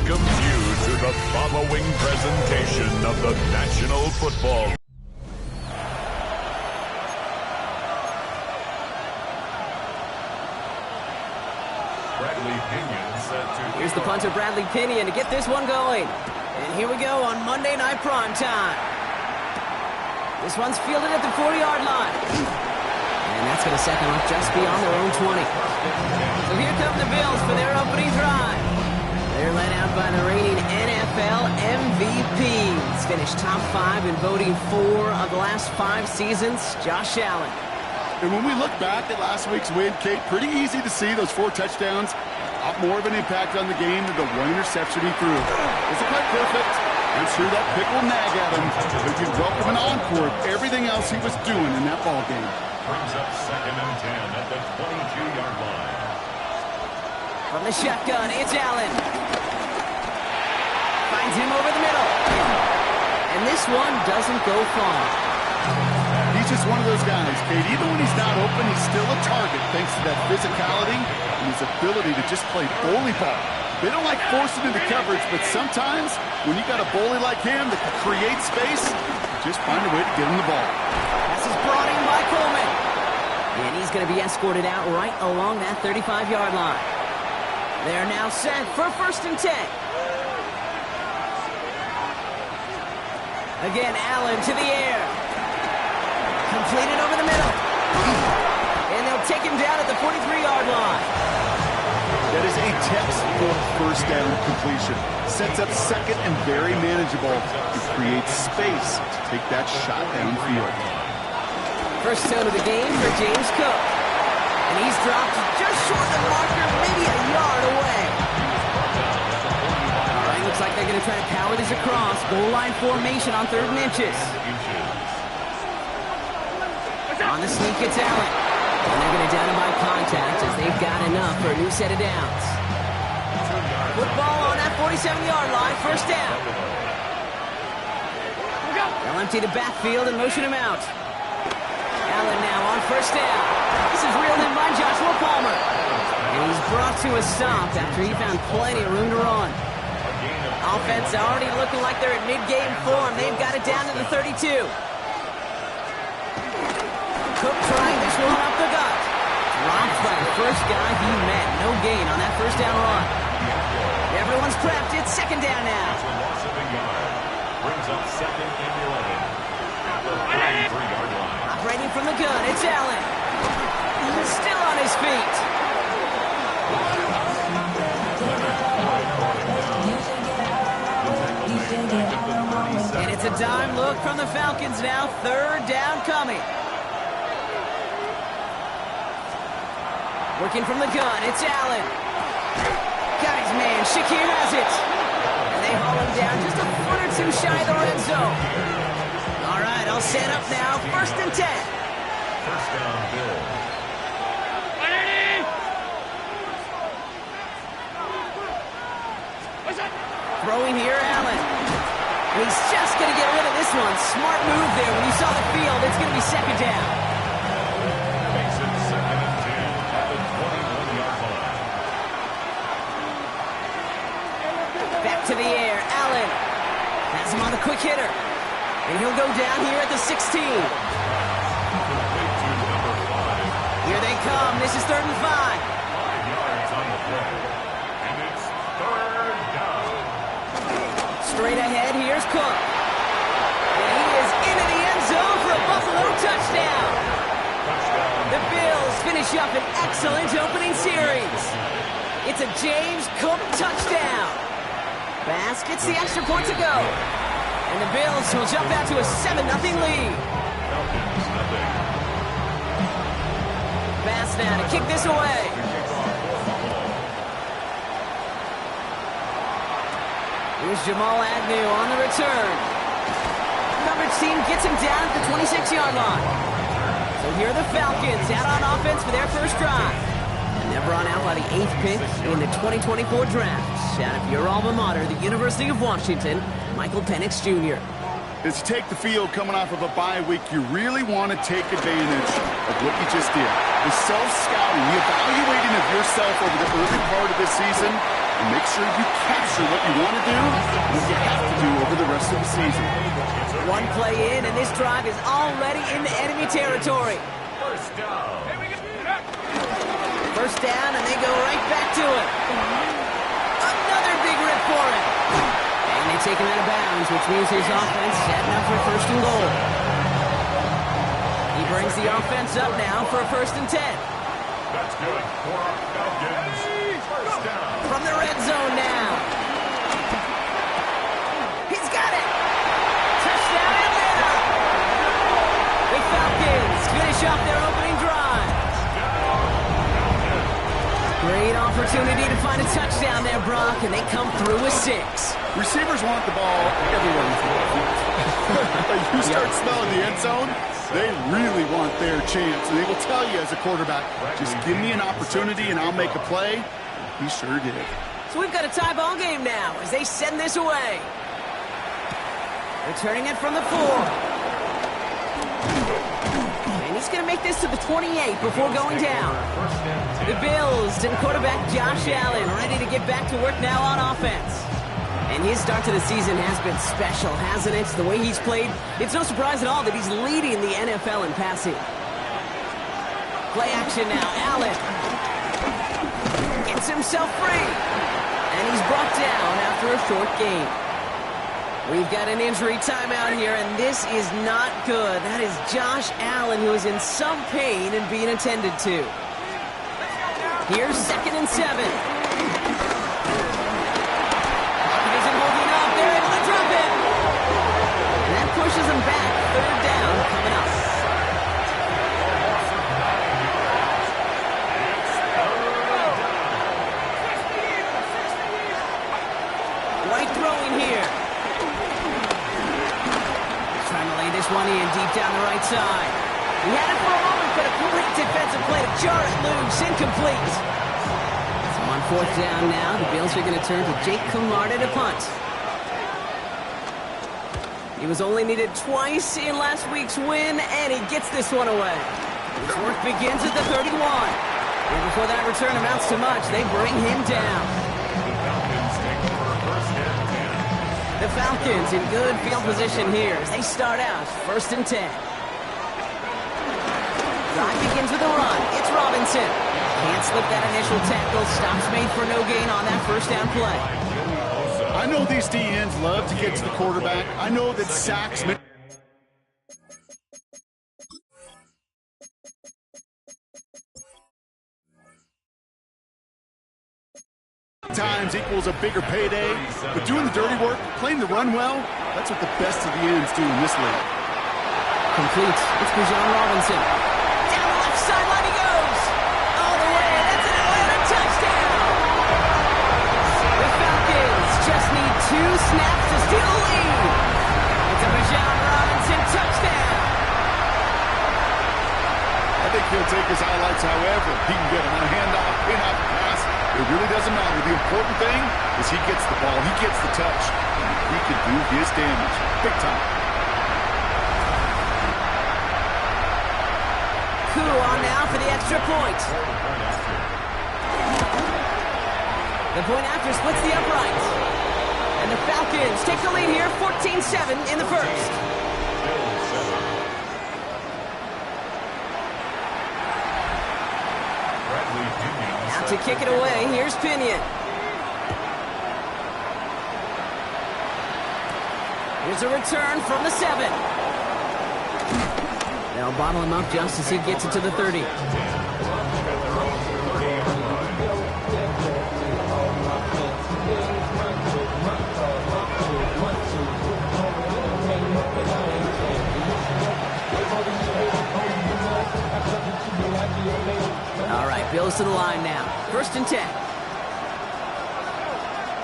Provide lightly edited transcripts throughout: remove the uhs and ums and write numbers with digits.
welcomes you to the following presentation of the National Football League. Bradley Pinion set to... Here's the punter, Bradley Pinion, to get this one going. And here we go on Monday Night Prime Time. This one's fielded at the 40-yard line. And that's going to set them up just beyond their own 20. So here come the Bills for their opening drive. They're led out by the reigning NFL MVP. He's finished top 5 in voting 4 of the last 5 seasons, Josh Allen. And when we look back at last week's win, Kate, pretty easy to see those 4 touchdowns. A lot more of an impact on the game than the 1 interception he threw. Wasn't quite perfect. I'm sure that pick will nag at him, but you'd welcome an encore of everything else he was doing in that ball game. Brings up 2nd and 10 at the 22-yard line. From the shotgun, it's Allen. Finds him over the middle. And this one doesn't go far. He's just one of those guys, Kate. Even when he's not open, he's still a target thanks to that physicality and his ability to just play bully ball. They don't like forcing into coverage, but sometimes when you got a bully like him that can create space, just find a way to get him the ball. Pass is brought in by Coleman. And he's going to be escorted out right along that 35-yard line. They're now set for 1st and 10. Again, Allen to the air. Completed over the middle. And they'll take him down at the 43-yard line. That is a textbook 1st down completion. Sets up 2nd and very manageable. It creates space to take that shot downfield. First down of the game for James Cook. And he's dropped just short of the marker, maybe a yard away. All right, looks like they're going to try to power this across. Goal line formation on 3rd and inches. On the sneak, it's Allen. And they're going to down him by contact as they've got enough for a new set of downs. Football on that 47-yard line, 1st down. They'll empty the backfield and motion him out. Allen now on 1st down. This is reeled in by Joshua Palmer. And he's brought to a stop after he found plenty of room to run. Offense already looking like they're at mid-game form. They've got it down to the 32. Cook trying this one up the gut. Dropped by the first guy he met. No gain on that 1st down run. Everyone's prepped. It's 2nd down now. Loss of a yard. Brings up 2nd and 11 at the 33-yard line. Operating from the gun, it's Allen. He's still on his feet. And it's a dime look from the Falcons now. 3rd down coming. Working from the gun, it's Allen. Got his man, Shakir has it. And they haul him down just a foot or 2 shy of the red zone. All right, all set up now, 1st and 10. 1st down, Bill. Throwing here, Allen. And he's just going to get rid of this one. Smart move there. When you saw the field, it's going to be 2nd down. Makes it 2nd and 10 at the 21-yard line. Back to the air, Allen. Has him on the quick hitter. And he'll go down here at the 16. Here they come. This is 3rd and 5. 5 yards on the play. And it's 3rd down. Straight ahead, here's Cook. And he is into the end zone for a Buffalo touchdown. The Bills finish up an excellent opening series. It's a James Cook touchdown. Bass gets the extra point to go. And the Bills will jump out to a 7-0 lead. Bass now to kick this away. Here's Jamal Agnew on the return. Coverage team gets him down at the 26-yard line. So here are the Falcons out on offense for their 1st drive. And they're brought out by the 8th pick in the 2024 draft. Out of your alma mater, the University of Washington, Michael Penix Jr. As you take the field coming off of a bye week, you really want to take advantage of what you just did. The self-scouting, the evaluating of yourself over the early part of this season, and make sure you capture what you want to do and what you have to do over the rest of the season. One play in, and this drive is already into enemy territory. First down. First down, and they go right back to it. Another big rip for him. And they take him out of bounds, which means his offense setting up for first and goal. He brings the offense up now for a 1st and 10. That's good for our Falcons. First down. From the red zone now. He's got it. Touchdown Atlanta. The Falcons finish off their opening drive. Great opportunity to find a touchdown there, Brock, and they come through with 6. Receivers want the ball everywhere with you start smelling the end zone, they really want their chance. And they will tell you as a quarterback, just give me an opportunity and I'll make a play. He sure did. So we've got a tie ball game now as they send this away. Returning it from the 4. And he's going to make this to the 28 before going down. The Bills and quarterback Josh Allen ready to get back to work now on offense. And his start to the season has been special, hasn't it? The way he's played, it's no surprise at all that he's leading the NFL in passing. Play action now, Allen gets himself free. And he's brought down after a short gain. We've got an injury timeout here, and this is not good. That is Josh Allen, who is in some pain and being attended to. Here's 2nd and 7. Pushes him back. 3rd down coming up. White throwing here. Trying to lay this one in deep down the right side. He had it for a moment, but a great defensive play to jar it loose. Incomplete. So on 4th down now, the Bills are going to turn to Jake Camarda to punt. He was only needed twice in last week's win, and he gets this one away. His work begins at the 31. And before that return amounts to much, they bring him down. The Falcons in good field position here as they start out 1st and 10. Drive begins with a run. It's Robinson. Can't slip that initial tackle. Stops made for no gain on that 1st down play. I know these DNs love to get to the quarterback. I know that sacks times equals a bigger payday, but doing the dirty work, playing the run well, that's what the best of the ends do in this league. Complete. It's Bijan Robinson. Down the left sideline he goes. All the way. That's an Atlanta touchdown. The Falcons just need 2 snaps to steal the lead. It's a Bijan Robinson touchdown. I think he'll take his highlights however he can get them on a handoff, in-off pass. It really doesn't matter. The important thing is he gets the ball, he gets the touch, and he can do his damage. Big time. Koo on now for the extra point. The point after splits the uprights. And the Falcons take the lead here, 14-7 in the 1st. Out to kick it away, here's Pinion. Here's a return from the 7. They'll bottle him up just as he gets it to the 30. All right, Bills to the line now. 1st and 10.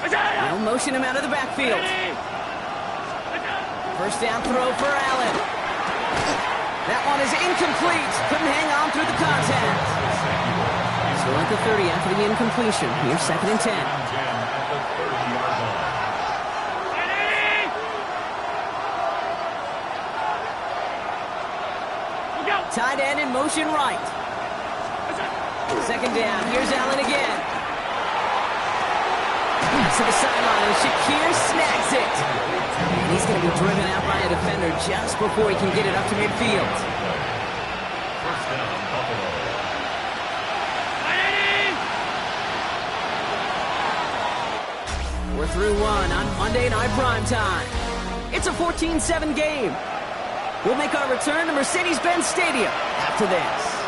They'll motion him out of the backfield. 1st down throw for Allen. That one is incomplete. Couldn't hang on through the contact. Still at the 30 after the incompletion. Here's 2nd and 10. Tight end in motion right. 2nd down. Here's Allen again. Pass to the sideline, and Shakir snags it. And he's going to be driven out by a defender just before he can get it up to midfield. First down, Buffalo. We're through one on Monday Night Primetime. It's a 14-7 game. We'll make our return to Mercedes-Benz Stadium after this.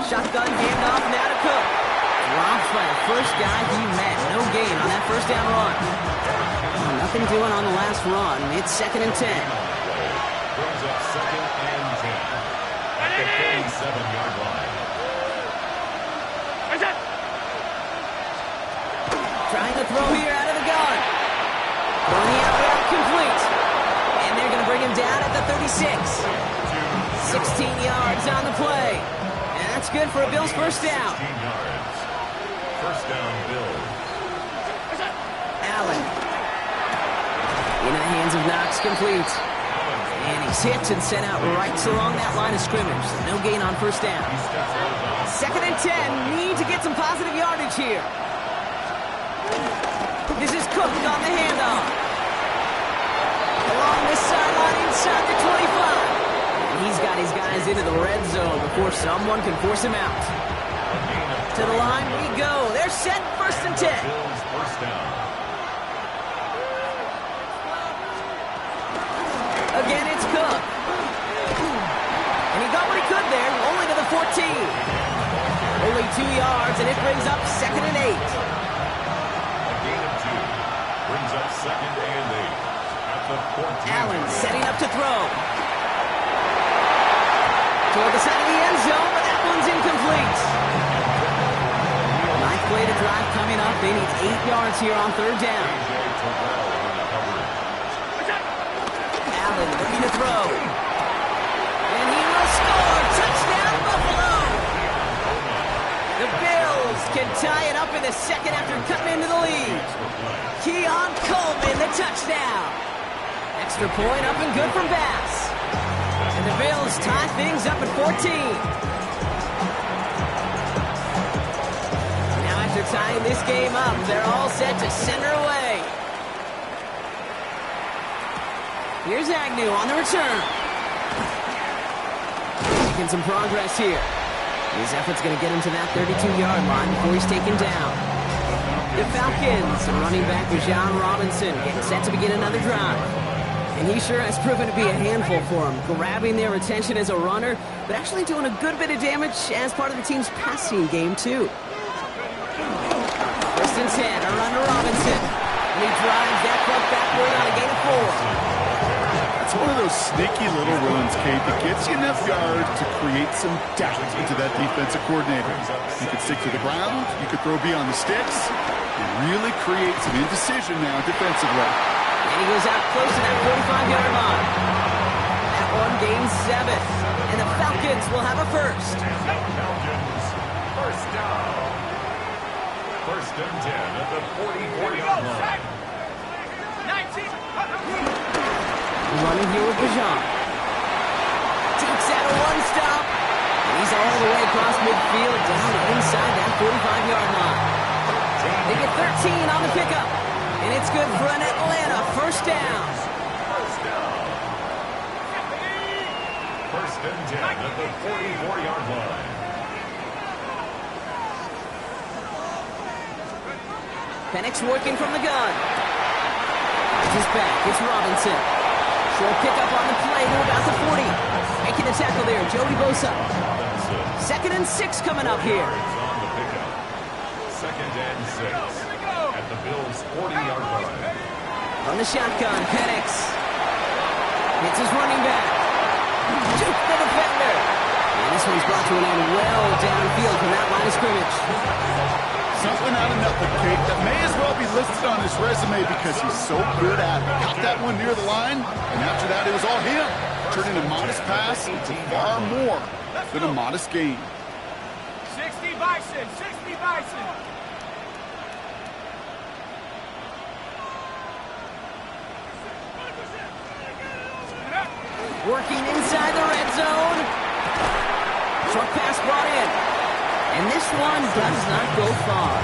Shotgun handoff now to Cook. Dropped by the first guy he met. No gain on that first down run. Nothing doing on the last run. It's 2nd and 10. Brings up 2nd and 10 at the 47-yard line. Trying to throw here out of the gun. Throwing the out route complete. And they're going to bring him down at the 36. 16 yards on the play. And that's good for a Bills first down. 16 yards. First down, Bills. Allen. Into the hands of Knox, complete. And he's hit and sent out right along that line of scrimmage. So no gain on first down. 2nd and 10. Need to get some positive yardage here. This is Cook on the handoff. Along this sideline inside the 25. And he's got his guys into the red zone before someone can force him out. To the line we go. They're set, 1st and 10. Bills first down. Again, it's Cook. And he got what he could there, only to the 14. Only 2 yards, and it brings up 2nd and 8. Brings up 2nd and 8 at the 14. Allen setting up to throw. Toward the side of the end zone, but that one's incomplete. Nice play to drive coming up. They need 8 yards here on 3rd down. Allen looking to throw. And he will score. Touchdown, Buffalo! The Bills can tie it up in the 2nd after cutting into the lead. Keon Coleman, the touchdown. Extra point up and good from Bass. And the Bills tie things up at 14. Now after tying this game up, they're all set to center away. Here's Agnew on the return. Making some progress here. His effort's going to get him to that 32-yard line before he's taken down. The Falcons, running back Bijan Robinson, getting set to begin another drive. And he sure has proven to be a handful for him, grabbing their attention as a runner, but actually doing a good bit of damage as part of the team's passing game, too. 1st and 10, a run to Robinson. And he drives that club backward on a gain of 4. It's one of those sneaky little runs, Kate, that gets you enough yards to create some doubt into that defensive coordinator. You could stick to the ground, you could throw beyond the sticks, and really create some indecision now defensively. And he goes out close to that 45-yard line. That one gains 7. And the Falcons will have a first. Falcons first down. 1st and 10 at the 44-yard line. Running here with Bijan. Takes out a one-stop. And he's all the way across midfield down inside that 45-yard line. They get 13 on the pickup. And it's good for an Atlanta first down. First and 10 at the 44-yard line. Penix working from the gun. Just back. It's Robinson. Short pickup on the play to about the 40. Making the tackle there, Jody Bosa. 2nd and 6 coming up here. On the pickup. 2nd and 6 at the Bills' 40-yard line. On the shotgun, Penix. Hits his running back. Juke the defender. And this one's brought to an end well downfield from that line of scrimmage. Something out of nothing, Kate, that may as well be listed on his resume because he's so good at it. Caught that one near the line, and after that it was all him. Turning a modest pass into far more than a modest gain. 60 Bison, 60 Bison. Working inside the red zone. Short pass brought in. And this one does not go far.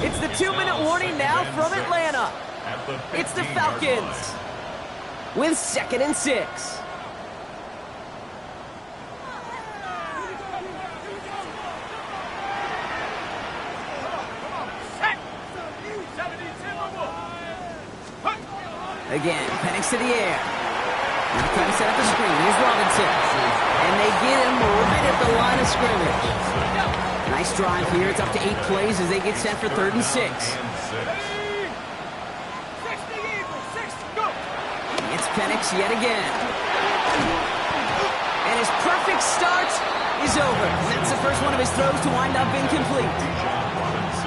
It's the 2-minute warning now from Atlanta. It's the Falcons with 2nd and 6. Again, Penix to the air. Now trying to set up the screen. Here's Robinson. And they get him right at the line of scrimmage. Nice drive here. It's up to 8 plays as they get set for 3rd and 6. It's Penix yet again. And his perfect start is over. And that's the first one of his throws to wind up incomplete.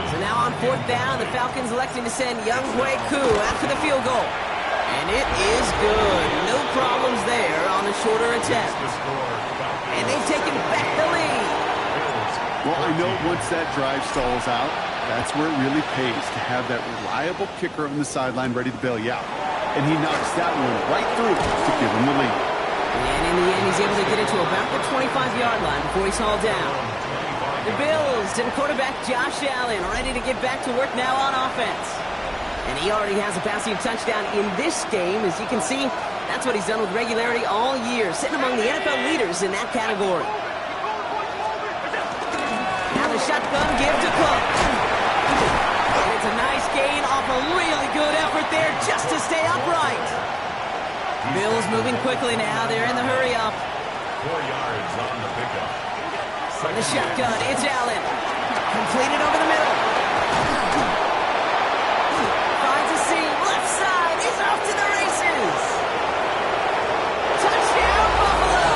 So now on 4th down, the Falcons electing to send Young Hui Koo after the field goal. And it is good. No problems there on the shorter attempt. And they've taken back the lead. Well, I know once that drive stalls out, that's where it really pays to have that reliable kicker on the sideline ready to bail you out. And he knocks that one right through to give him the lead. And in the end, he's able to get it to about the 25-yard line before he's hauled down. The Bills and quarterback Josh Allen ready to get back to work now on offense. And he already has a passing touchdown in this game. As you can see, that's what he's done with regularity all year, sitting among the NFL leaders in that category. Now the shotgun give to Cook. And it's a nice gain off a really good effort there just to stay upright. Bills moving quickly now. They're in the hurry up. 4 yards on the pickup. From the shotgun, it's Allen. Completed over the middle. Finds a seam. Left side. He's off to the races. Touchdown, Buffalo.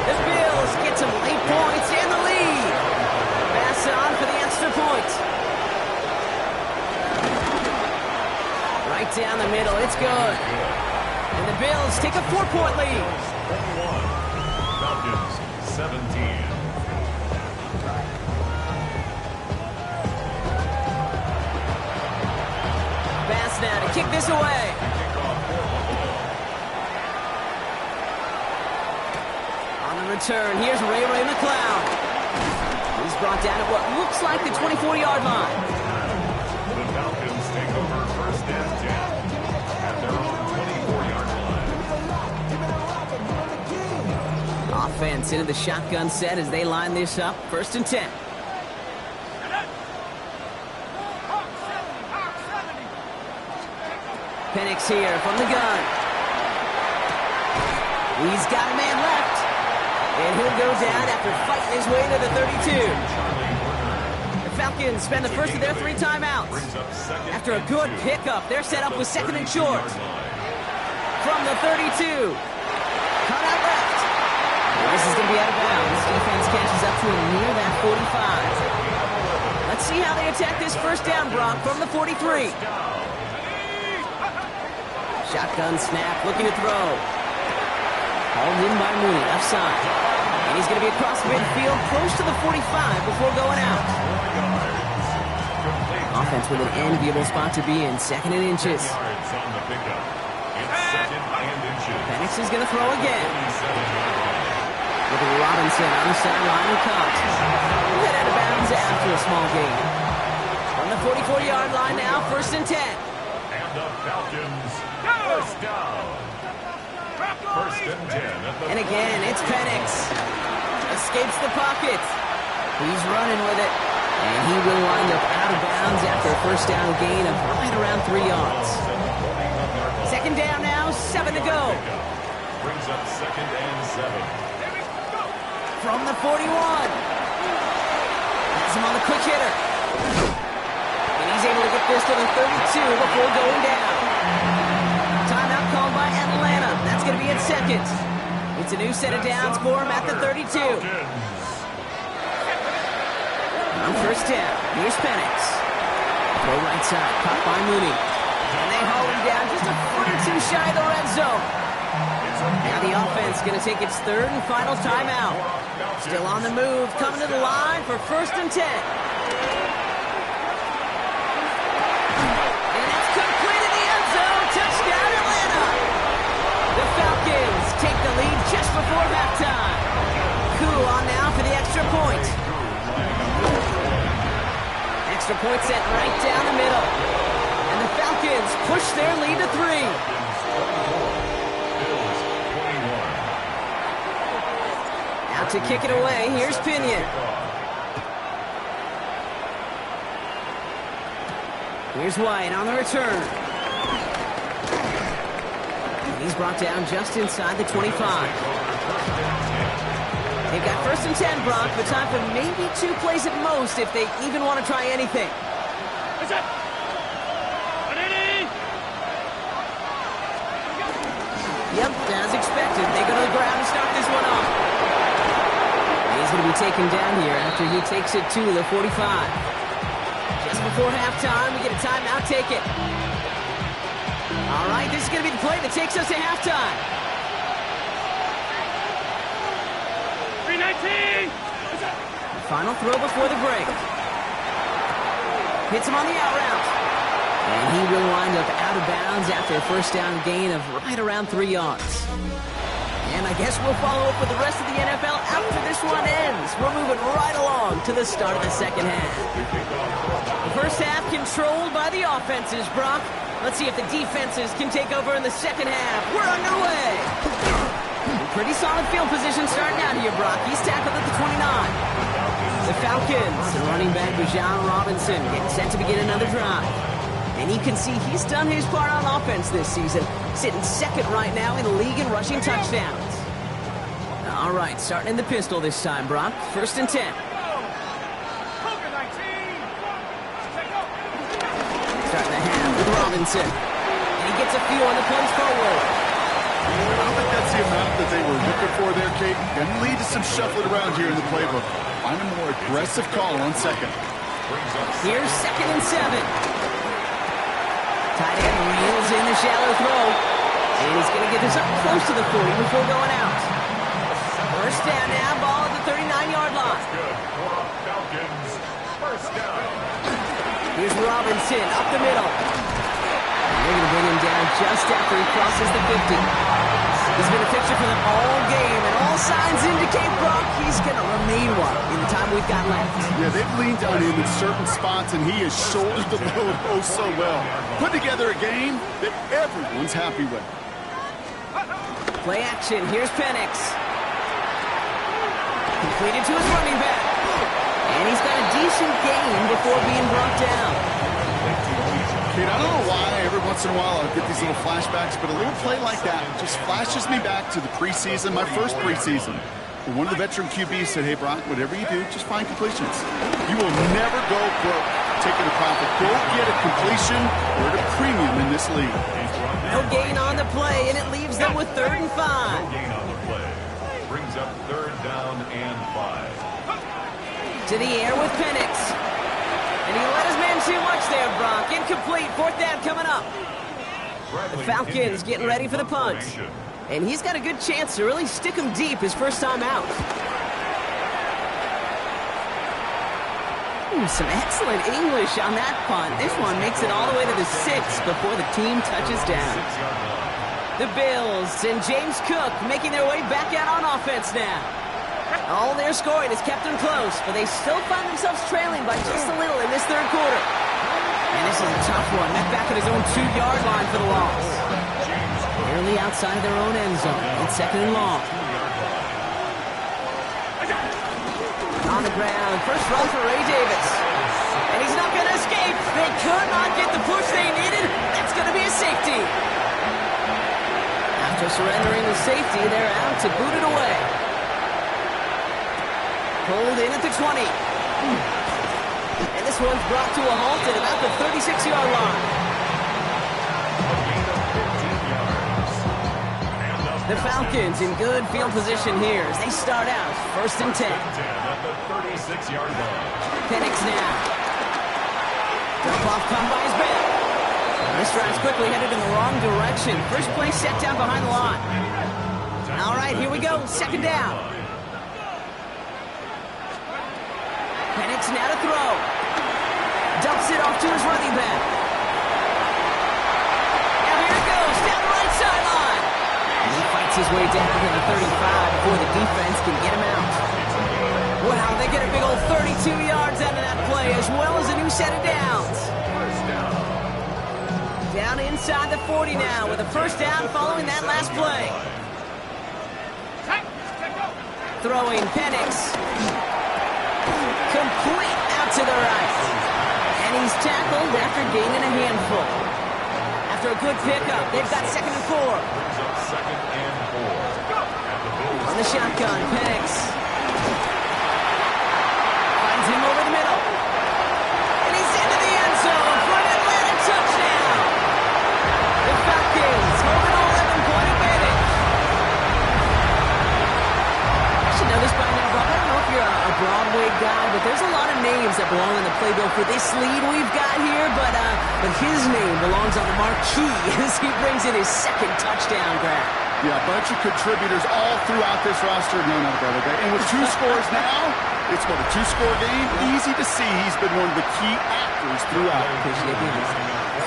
The Bills get some late points and the lead. Pass on for the extra point. Right down the middle. It's good. And the Bills take a 4-point lead. 21. Falcons 17. Bass now to kick this away. On the return, here's Ray McCloud. He's brought down at what looks like the 24-yard line. The Falcons take over 1st and 10 at their own 24-yard line. Offense into the shotgun set as they line this up. 1st and 10. Penix here from the gun. He's got a man left. And he'll go down after fighting his way to the 32. The Falcons spend the first of their 3 timeouts. After a good pickup, they're set up with 2nd and short. From the 32. Cut out left. And this is going to be out of bounds. Defense catches up to him near that 45. Let's see how they attack this 1st down, Brock, from the 43. Shotgun snap, looking to throw. Hauled in by Mooney, left side. And he's going to be across midfield, close to the 45 before going out. Offense with an enviable spot to be in, 2nd and inches. Penix is going to throw again. With Robinson on the sideline and caught. Head out of bounds after a small gain. On the 44-yard line now, 1st and 10. And the Falcons, 1st down. 1st and 10 at the And again, it's Penix. Escapes the pocket. He's running with it. And he will wind up out of bounds after a 1st down gain of right around 3 yards. 2nd down now, 7 to go. brings up 2nd and 7. From the 41. Has him on the quick hitter. And he's able to get this to the 32 before going down. Timeout called by Atlanta. That's going to be in seconds. It's a new set of downs for him at the 32. On 1st down, here's Penix. Throw right side, caught by Mooney. And they haul him down just a foot or two shy of the red zone. Now the offense going to take its 3rd and final timeout. Still on the move, coming to the line for 1st and 10. And it's complete in the end zone. Touchdown, Atlanta. The Falcons take the lead just before halftime. Coup on now for the extra point. Extra point set right down the middle. And the Falcons push their lead to 3. Out to kick it away, here's Pinion. Here's White on the return. And he's brought down just inside the 25. They've got 1st and 10, Brock, but time for maybe 2 plays at most if they even want to try anything. Yep, as expected, they go to the ground to start this one off. He's going to be taken down here after he takes it to the 45. Just before halftime, we get a timeout, take it. All right, this is going to be the play that takes us to halftime. 319! Final throw before the break. Hits him on the out route. And he will wind up out of bounds after a first down gain of right around 3 yards. And I guess we'll follow up with the rest of the NFL after this one ends. We're moving right along to the start of the second half. The first half controlled by the offenses, Brock. Let's see if the defenses can take over in the second half. We're underway. Pretty solid field position starting out here, Brock. He's tackled at the 29. The Falcons, the running back Bijan Robinson, getting set to begin another drive. And you can see he's done his part on offense this season, sitting second right now in the league in rushing touchdowns. All right, starting in the pistol this time, Brock. 1st and 10. Starting the half with Robinson. And he gets a few on the punch forward. I don't think that's the amount that they were looking for there, Kate. Going to lead to some shuffling around here in the playbook. Find a more aggressive call on second. Here's 2nd and 7. Tight end reels in the shallow throw. And he's going to get this up close to the 40 before going out. First down now, ball at the 39-yard line. Falcons, first down. Here's Robinson up the middle. And they're going to bring him down just after he crosses the 50. He's been a fixture for them all game, and all signs indicate, Brock, he's going to remain one in the time we've got left. Yeah, they've leaned on him in certain spots, and he has shouldered the load oh so well. Put together a game that everyone's happy with. Play action. Here's Penix. Completed to his running back. And he's got a decent gain before being brought down. Kate, I don't know why every once in a while I'll get these little flashbacks, but a little play like that just flashes me back to the preseason, my first preseason. One of the veteran QBs said, hey, Brock, whatever you do, just find completions. You will never go broke taking a profit. Go get a completion or at a premium in this league. No gain on the play, and it leaves them with 3rd and 5. No gain on the play. Brings up 3rd down and 5. To the air with Penix. And he let his man too much there, Brock. Incomplete. 4th down coming up. The Falcons getting ready for the punt. And he's got a good chance to really stick him deep his first time out. Some excellent English on that punt. This one makes it all the way to the 6 before the team touches down. The Bills and James Cook making their way back out on offense now. All their scoring has kept them close, but they still find themselves trailing by just a little in this 3rd quarter. And this is a tough one. Met back at his own 2-yard line for the loss. Barely outside their own end zone. It's 2nd and long. On the ground, first run for Ray Davis. And he's not going to escape. They could not get the push they needed. That's going to be a safety. After surrendering the safety, they're out to boot it away. Pulled in at the 20. And this one's brought to a halt at about the 36-yard line. The Falcons in good field position here as they start out 1st and 10. At the 36-yard line. Penix now. Dump off come by his back. This drive's quickly headed in the wrong direction. First play set down behind the line. All right, here we go. 2nd down. Penix now to throw. Dumps it off to his running back. Now here it goes down the right sideline. And he fights his way down to the 35 before the defense can get him out. Wow, they get a big old 32 yards out of that play, as well as a new set of downs. Down inside the 40 now with a first down following that last play. Throwing Penix. Complete out to the right. And he's tackled after gaining a handful. After a good pickup, they've got 2nd and 4. Second and 4. On the shotgun, Penix. Finds him over the middle. And he's into the end zone for an Atlanta touchdown. The Falcons hold an 11-point advantage. I should know this by now, Bob. I don't know if you're a Broadway guy, but there's a lot of names that belong in the playbill for this lead we've got here, but his name belongs on the marquee as he brings in his 2nd touchdown grab. Yeah, a bunch of contributors all throughout this roster. No, not a Broadway guy. And with 2 scores now, it's what, a 2-score game? Easy to see he's been one of the key actors throughout.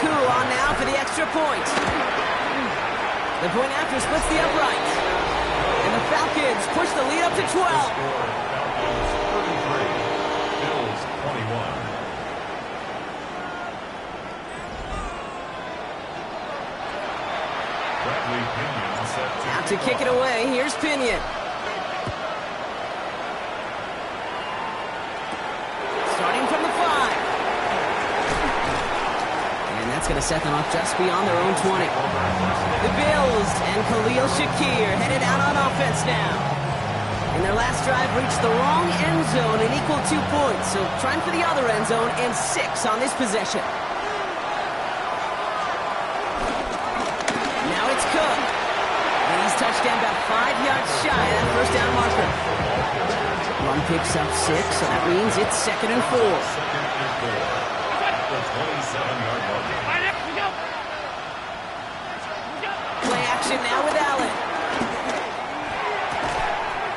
Cool on now for the extra point. The point after splits the upright. And the Falcons push the lead up to 12. Falcons 33, Bills 21. Bradley Pinion set to Out to kick it away. Here's Pinion. Starting from the 5. And that's going to set them up just beyond their own 20. The Bills and Khalil Shakir headed out on offense now. In their last drive, reached the wrong end zone and equaled 2 points. So trying for the other end zone and 6 on this possession. Now it's Cook. And he's touchdown about 5 yards shy of that first down marker. Run picks up 6, so that means it's 2nd and 4. second and 4. At the 27-yard marker. Play action now with Allen.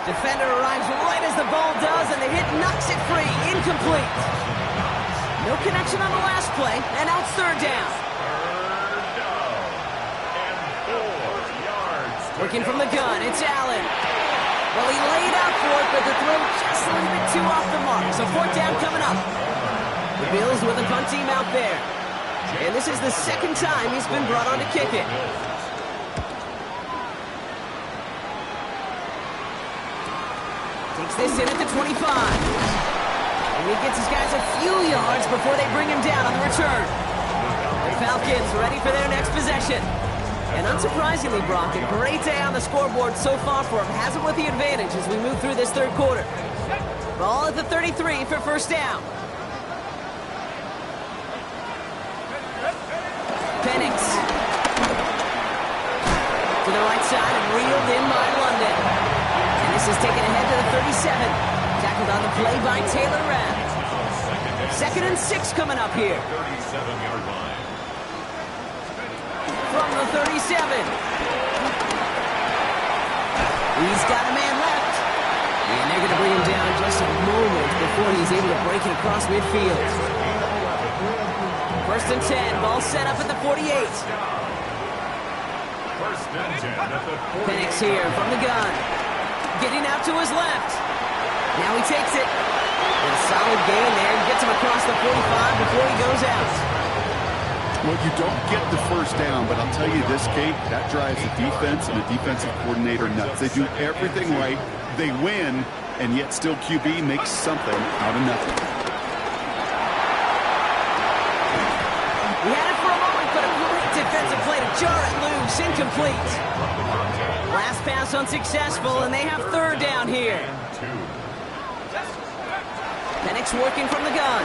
Defender arrives right as the ball does, and the hit knocks it free. Incomplete. No connection on the last play, and now it's 3rd down. Third down and 4 yards. Working from the gun, it's Allen. Well, he laid out for it, but the throw just a little bit too off the mark. So 4th down coming up. The Bills with a punt team out there. And this is the 2nd time he's been brought on to kick it. Takes this in at the 25. And he gets his guys a few yards before they bring him down on the return. The Falcons ready for their next possession. And unsurprisingly, Brock, a great day on the scoreboard so far for him. Has him with the advantage as we move through this 3rd quarter. Ball at the 33 for first down. Penix. To the right side and reeled in by London. And this is taken ahead to the 37. Tackled on the play by Taylor Rapp. 2nd and 6 coming up here. 37-yard line. From the 37. He's got a man left. And they're going to bring him down just a moment before he's able to break it across midfield. 1st and 10. Ball set up at the 48. 1st and 10 at the 48. Penix here from the gun. Getting out to his left. Now he takes it. And a solid gain there. Gets him across the 45 before he goes out. Well, you don't get the first down, but I'll tell you this, Kate, that drives the defense and the defensive coordinator nuts. They do everything right. They win, and yet still QB makes something out of nothing. He had it for a moment, but a great defensive play to jar it loose. Incomplete. Last pass unsuccessful, and they have 3rd down here. Penix working from the gun.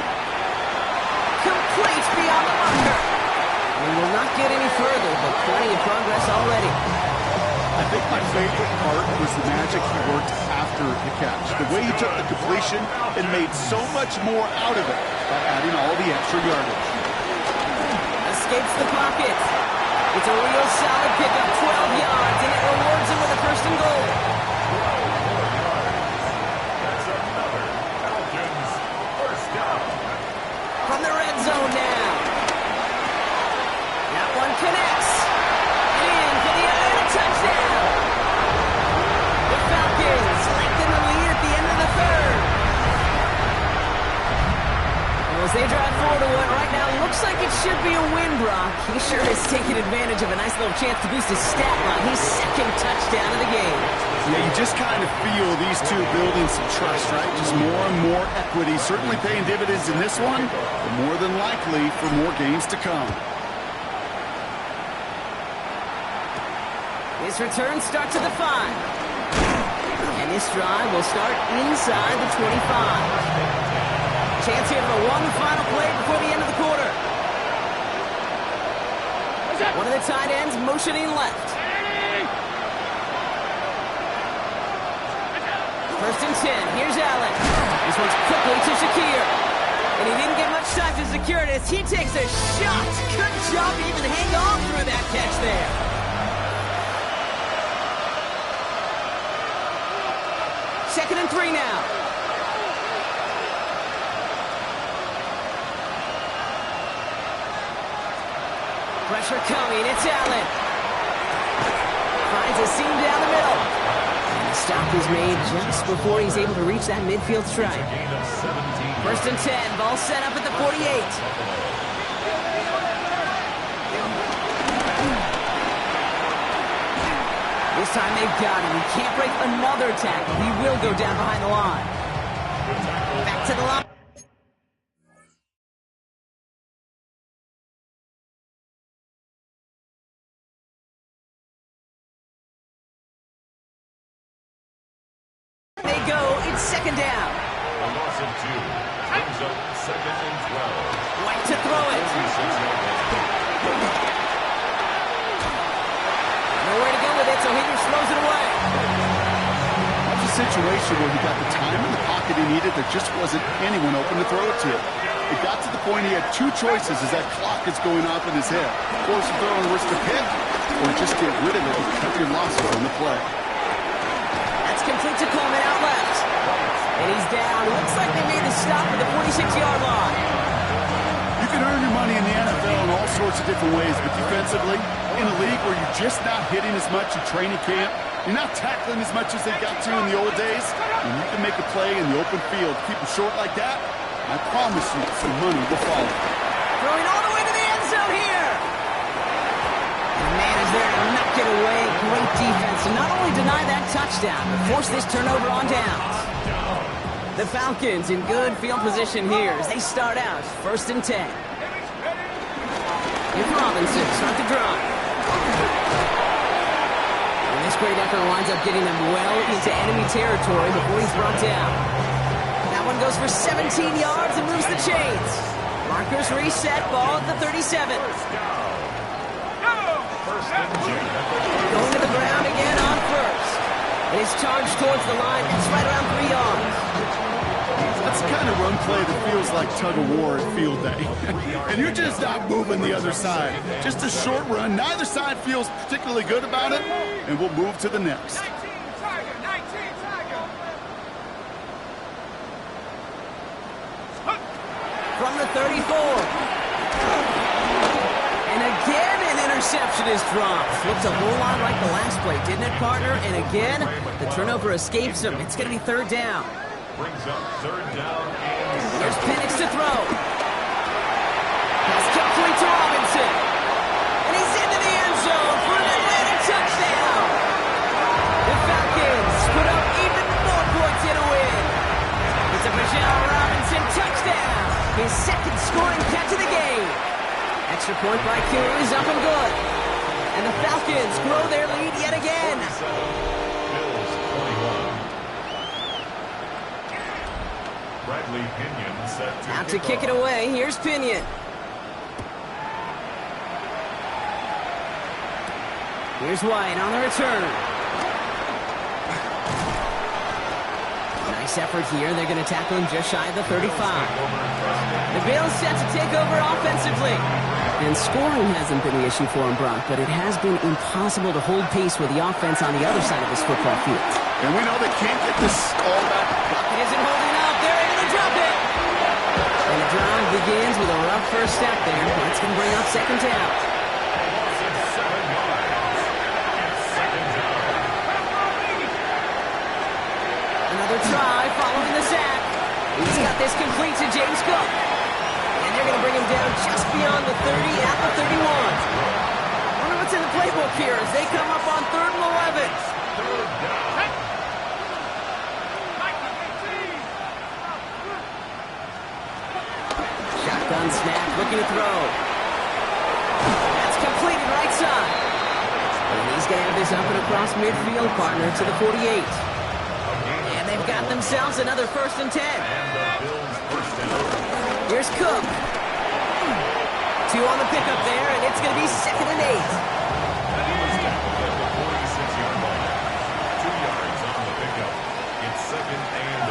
Complete beyond the marker. And will not get any further, but plenty of progress already. I think my favorite part was the magic he worked after the catch. The way he took the completion and made so much more out of it by adding all the extra yardage. Escapes the pocket. It's a real solid pickup, 12 yards, and it rewards him with a 1st and goal. That's another Falcons 1st down. From the red zone now. That one connects. In for the Atlanta touchdown. should be a win, Brock. He sure is taking advantage of a nice little chance to boost his stat line. His second touchdown of the game. Yeah, you just kind of feel these two building some trust, right? Just more and more equity. Certainly paying dividends in this one, but more than likely for more games to come. This return starts at the 5. And this drive will start inside the 25. Chance here for one final play before the end of the quarter. One of the tight ends motioning left. First and 10. Here's Allen. This one's quickly to Shakir. And he didn't get much time to secure it as he takes a shot. Good job to even hang on through that catch there. Second and 3 now. Pressure coming. It's Allen. Finds a seam down the middle. And the stop is made just before he's able to reach that midfield strike. First and 10. Ball set up at the 48. This time they've got him. He can't break another tackle. He will go down behind the line. Back to the line. They go. It's second down. A loss of 2. Brings up second and 12. White to throw it. Nowhere to go with it, so he just throws it away. That's a situation where he got the time in the pocket he needed. There just wasn't anyone open to throw it to. It got to the point he had two choices as that clock is going off in his head. Force a throw and risk a pick, or just get rid of it and cut your losses on the play. That's complete to Coleman out left. And he's down. Looks like they made the stop at the 46-yard line. You can earn your money in the NFL in all sorts of different ways, but defensively, in a league where you're just not hitting as much in training camp, you're not tackling as much as they got to in the old days, and you can make a play in the open field, keep it short like that, I promise you some money will follow. Throwing all the way to the end zone here. The man is there to knock it away. Great defense to not only deny that touchdown, but force this turnover on downs. The Falcons in good field position here as they start out first and 10. Here's Robinson, start the drive. And this great effort winds up getting them well into enemy territory before he's brought down. That one goes for 17 yards and moves the chains. Markers reset, ball at the 37. First and 10. Going to the ground again on first. And he's charged towards the line. It's right around 3 yards. That's the kind of run play that feels like tug-of-war at field day. And you're just not moving the other side. Just a short run. Neither side feels particularly good about it, and we'll move to the next. 19 Tiger. From the 34. And again, an interception is dropped. Looked a whole lot like the last play, didn't it, partner? And again, the turnover escapes him. It's going to be third down. Brings up third down and Here's Penix to throw. Pass complete to Robinson. And he's into the end zone for an Atlantic touchdown. The Falcons put up even more points in a win. It's a Bijan Robinson touchdown. His second scoring catch of the game. Extra point by Q is up and good. And the Falcons grow their lead yet again. Bills 21. Bradley Pinion set to Out to kick it away. Here's Pinion. Here's White on the return. Nice effort here. They're going to tackle him just shy of the 35. The Bills set to take over offensively. And scoring hasn't been the issue for him, Brock, but it has been impossible to hold pace with the offense on the other side of this football field. And we know they can't get this all back. It isn't holding up. They're able to drop it. And the drive begins with a rough first step there. That's going to bring up second down. Another try following the sack. He's got this complete to James Cook. And they're going to bring him down just beyond the 30 at the 31. Wonder what's in the playbook here as they come up on 3rd and 11. Third down. Shotgun snap, looking to throw. That's completed right side. And he's going to have this up and across midfield, partner, to the 48. And they've got themselves another 1st and 10. And the Bills first down. Here's Cook. 2 on the pickup there, and it's going to be 2nd and 8. First down at the 46-yard line. 2 yards on the pickup. It's 2nd and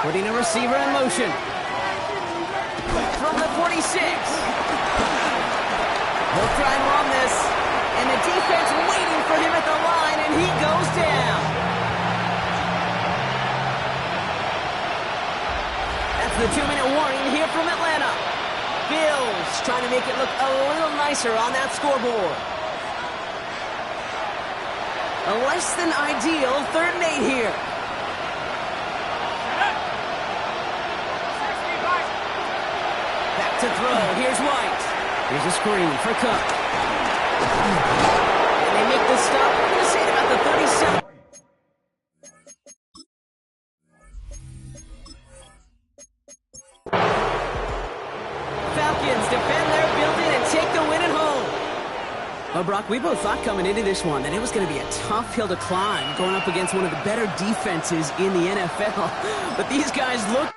8. Putting a receiver in motion. From the 46. He'll try and run this. And the defense waiting for him at the line, and he goes down. That's the 2-minute warning here from Atlanta. Bills trying to make it look a little nicer on that scoreboard. A less than ideal 3rd and 8 here. Back to throw. Here's White. Here's a screen for Cook. And they make the stop. We're going to say it about the 37. Falcons defend their building and take the win at home. Well, Brock, we both thought coming into this one that it was going to be a tough hill to climb going up against one of the better defenses in the NFL. But these guys look